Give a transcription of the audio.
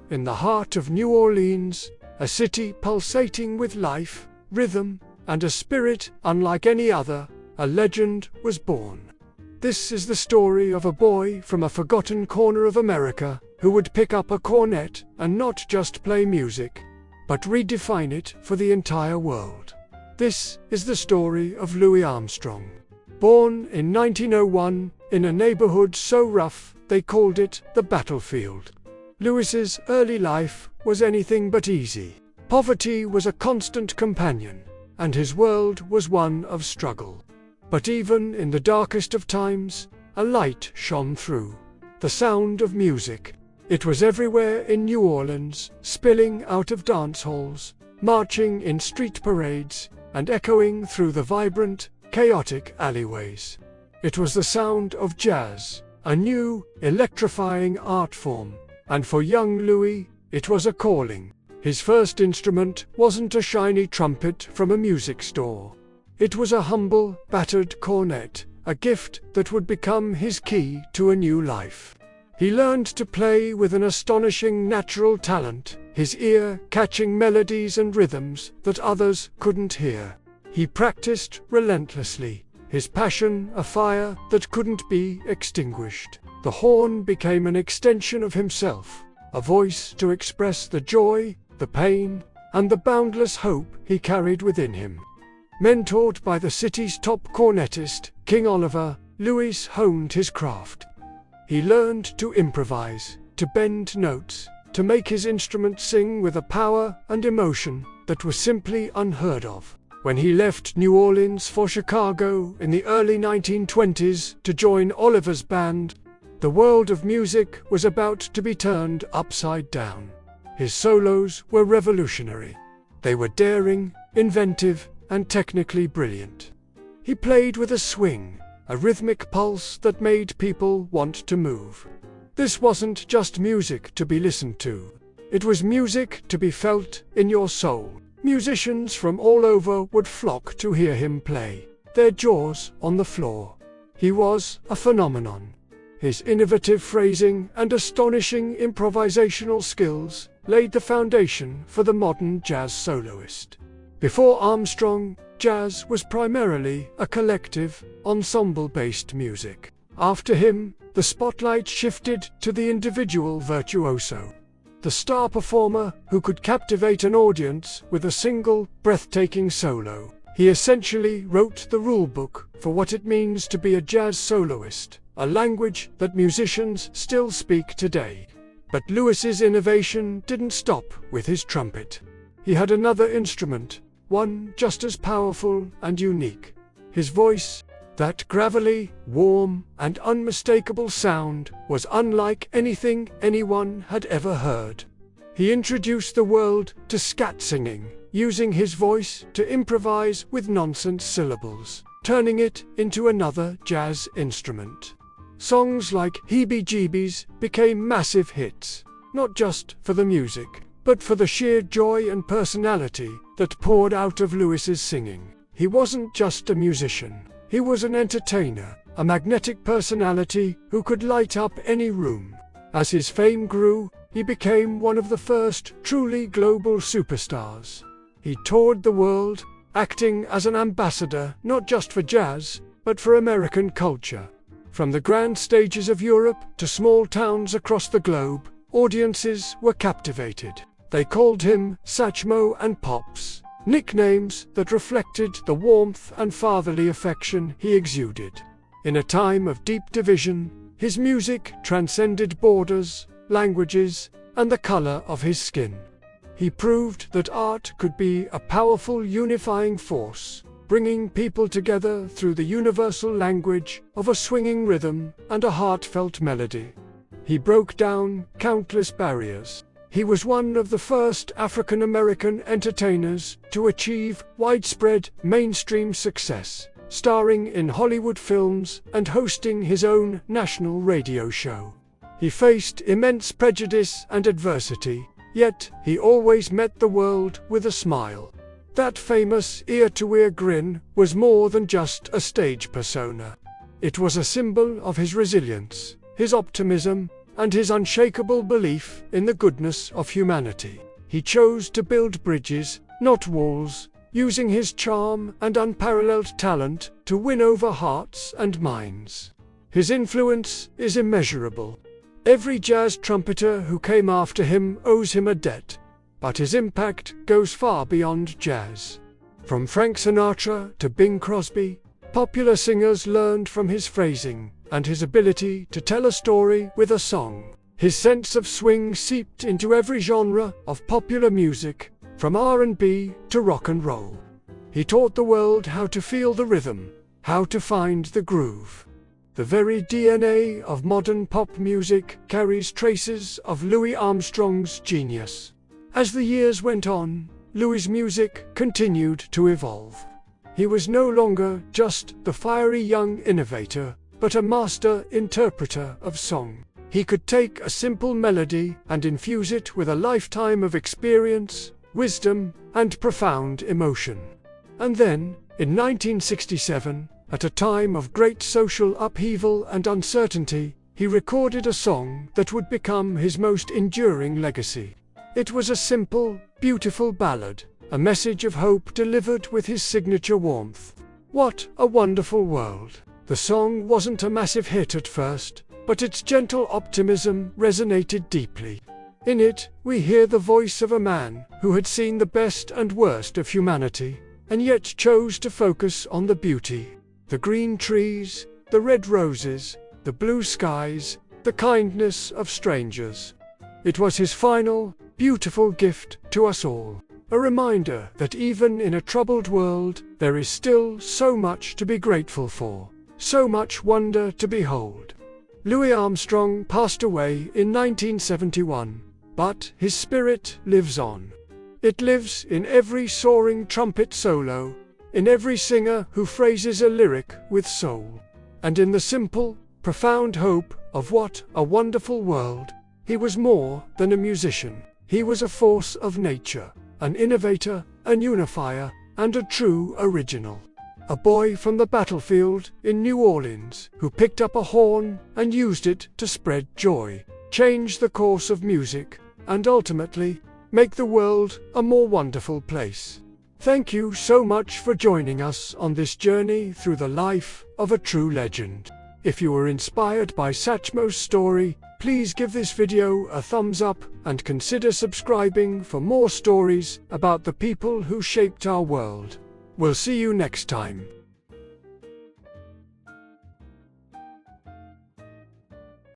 In the heart of New Orleans, a city pulsating with life, rhythm, and a spirit unlike any other, a legend was born. This is the story of a boy from a forgotten corner of America who would pick up a cornet and not just play music, but redefine it for the entire world. This is the story of Louis Armstrong. Born in 1901 in a neighborhood so rough they called it the battlefield. Louis's early life was anything but easy. Poverty was a constant companion, and his world was one of struggle. But even in the darkest of times, a light shone through. The sound of music. It was everywhere in New Orleans, spilling out of dance halls, marching in street parades, and echoing through the vibrant, chaotic alleyways. It was the sound of jazz, a new, electrifying art form, and for young Louis, it was a calling. His first instrument wasn't a shiny trumpet from a music store. It was a humble, battered cornet, a gift that would become his key to a new life. He learned to play with an astonishing natural talent, his ear catching melodies and rhythms that others couldn't hear. He practiced relentlessly, his passion a fire that couldn't be extinguished. The horn became an extension of himself, a voice to express the joy, the pain, and the boundless hope he carried within him. Mentored by the city's top cornetist, King Oliver, Louis honed his craft. He learned to improvise, to bend notes, to make his instrument sing with a power and emotion that was simply unheard of. When he left New Orleans for Chicago in the early 1920s to join Oliver's band, the world of music was about to be turned upside down. His solos were revolutionary. They were daring, inventive, and technically brilliant. He played with a swing, a rhythmic pulse that made people want to move. This wasn't just music to be listened to. It was music to be felt in your soul. Musicians from all over would flock to hear him play, their jaws on the floor. He was a phenomenon. His innovative phrasing and astonishing improvisational skills laid the foundation for the modern jazz soloist. Before Armstrong, jazz was primarily a collective, ensemble-based music. After him, the spotlight shifted to the individual virtuoso, the star performer who could captivate an audience with a single, breathtaking solo. He essentially wrote the rulebook for what it means to be a jazz soloist, a language that musicians still speak today. But Louis's innovation didn't stop with his trumpet. He had another instrument, one just as powerful and unique. His voice, that gravelly, warm, and unmistakable sound, was unlike anything anyone had ever heard. He introduced the world to scat singing, using his voice to improvise with nonsense syllables, turning it into another jazz instrument. Songs like Heebie-Jeebies became massive hits, not just for the music, but for the sheer joy and personality that poured out of Louis's singing. He wasn't just a musician. He was an entertainer, a magnetic personality who could light up any room. As his fame grew, he became one of the first truly global superstars. He toured the world, acting as an ambassador not just for jazz, but for American culture. From the grand stages of Europe to small towns across the globe, audiences were captivated. They called him Satchmo and Pops, nicknames that reflected the warmth and fatherly affection he exuded. In a time of deep division, his music transcended borders, languages, and the color of his skin. He proved that art could be a powerful unifying force, bringing people together through the universal language of a swinging rhythm and a heartfelt melody. He broke down countless barriers. He was one of the first African American entertainers to achieve widespread mainstream success, starring in Hollywood films and hosting his own national radio show. He faced immense prejudice and adversity, yet he always met the world with a smile. That famous ear-to-ear grin was more than just a stage persona. It was a symbol of his resilience, his optimism, and his unshakable belief in the goodness of humanity. He chose to build bridges, not walls, using his charm and unparalleled talent to win over hearts and minds. His influence is immeasurable. Every jazz trumpeter who came after him owes him a debt, but his impact goes far beyond jazz. From Frank Sinatra to Bing Crosby, popular singers learned from his phrasing and his ability to tell a story with a song. His sense of swing seeped into every genre of popular music, from R&B to rock and roll. He taught the world how to feel the rhythm, how to find the groove. The very DNA of modern pop music carries traces of Louis Armstrong's genius. As the years went on, Louis's music continued to evolve. He was no longer just the fiery young innovator, but a master interpreter of song. He could take a simple melody and infuse it with a lifetime of experience, wisdom, and profound emotion. And then, in 1967, at a time of great social upheaval and uncertainty, he recorded a song that would become his most enduring legacy. It was a simple, beautiful ballad, a message of hope delivered with his signature warmth. What a wonderful world! The song wasn't a massive hit at first, but its gentle optimism resonated deeply. In it, we hear the voice of a man who had seen the best and worst of humanity, and yet chose to focus on the beauty. The green trees, the red roses, the blue skies, the kindness of strangers. It was his final, beautiful gift to us all. A reminder that even in a troubled world, there is still so much to be grateful for, so much wonder to behold. Louis Armstrong passed away in 1971, but his spirit lives on. It lives in every soaring trumpet solo, in every singer who phrases a lyric with soul, and in the simple, profound hope of what a wonderful world. He was more than a musician. He was a force of nature, an innovator, an unifier, and a true original. A boy from the battlefield in New Orleans who picked up a horn and used it to spread joy, change the course of music, and ultimately make the world a more wonderful place. Thank you so much for joining us on this journey through the life of a true legend. If you were inspired by Satchmo's story, please give this video a thumbs up and consider subscribing for more stories about the people who shaped our world. We'll see you next time.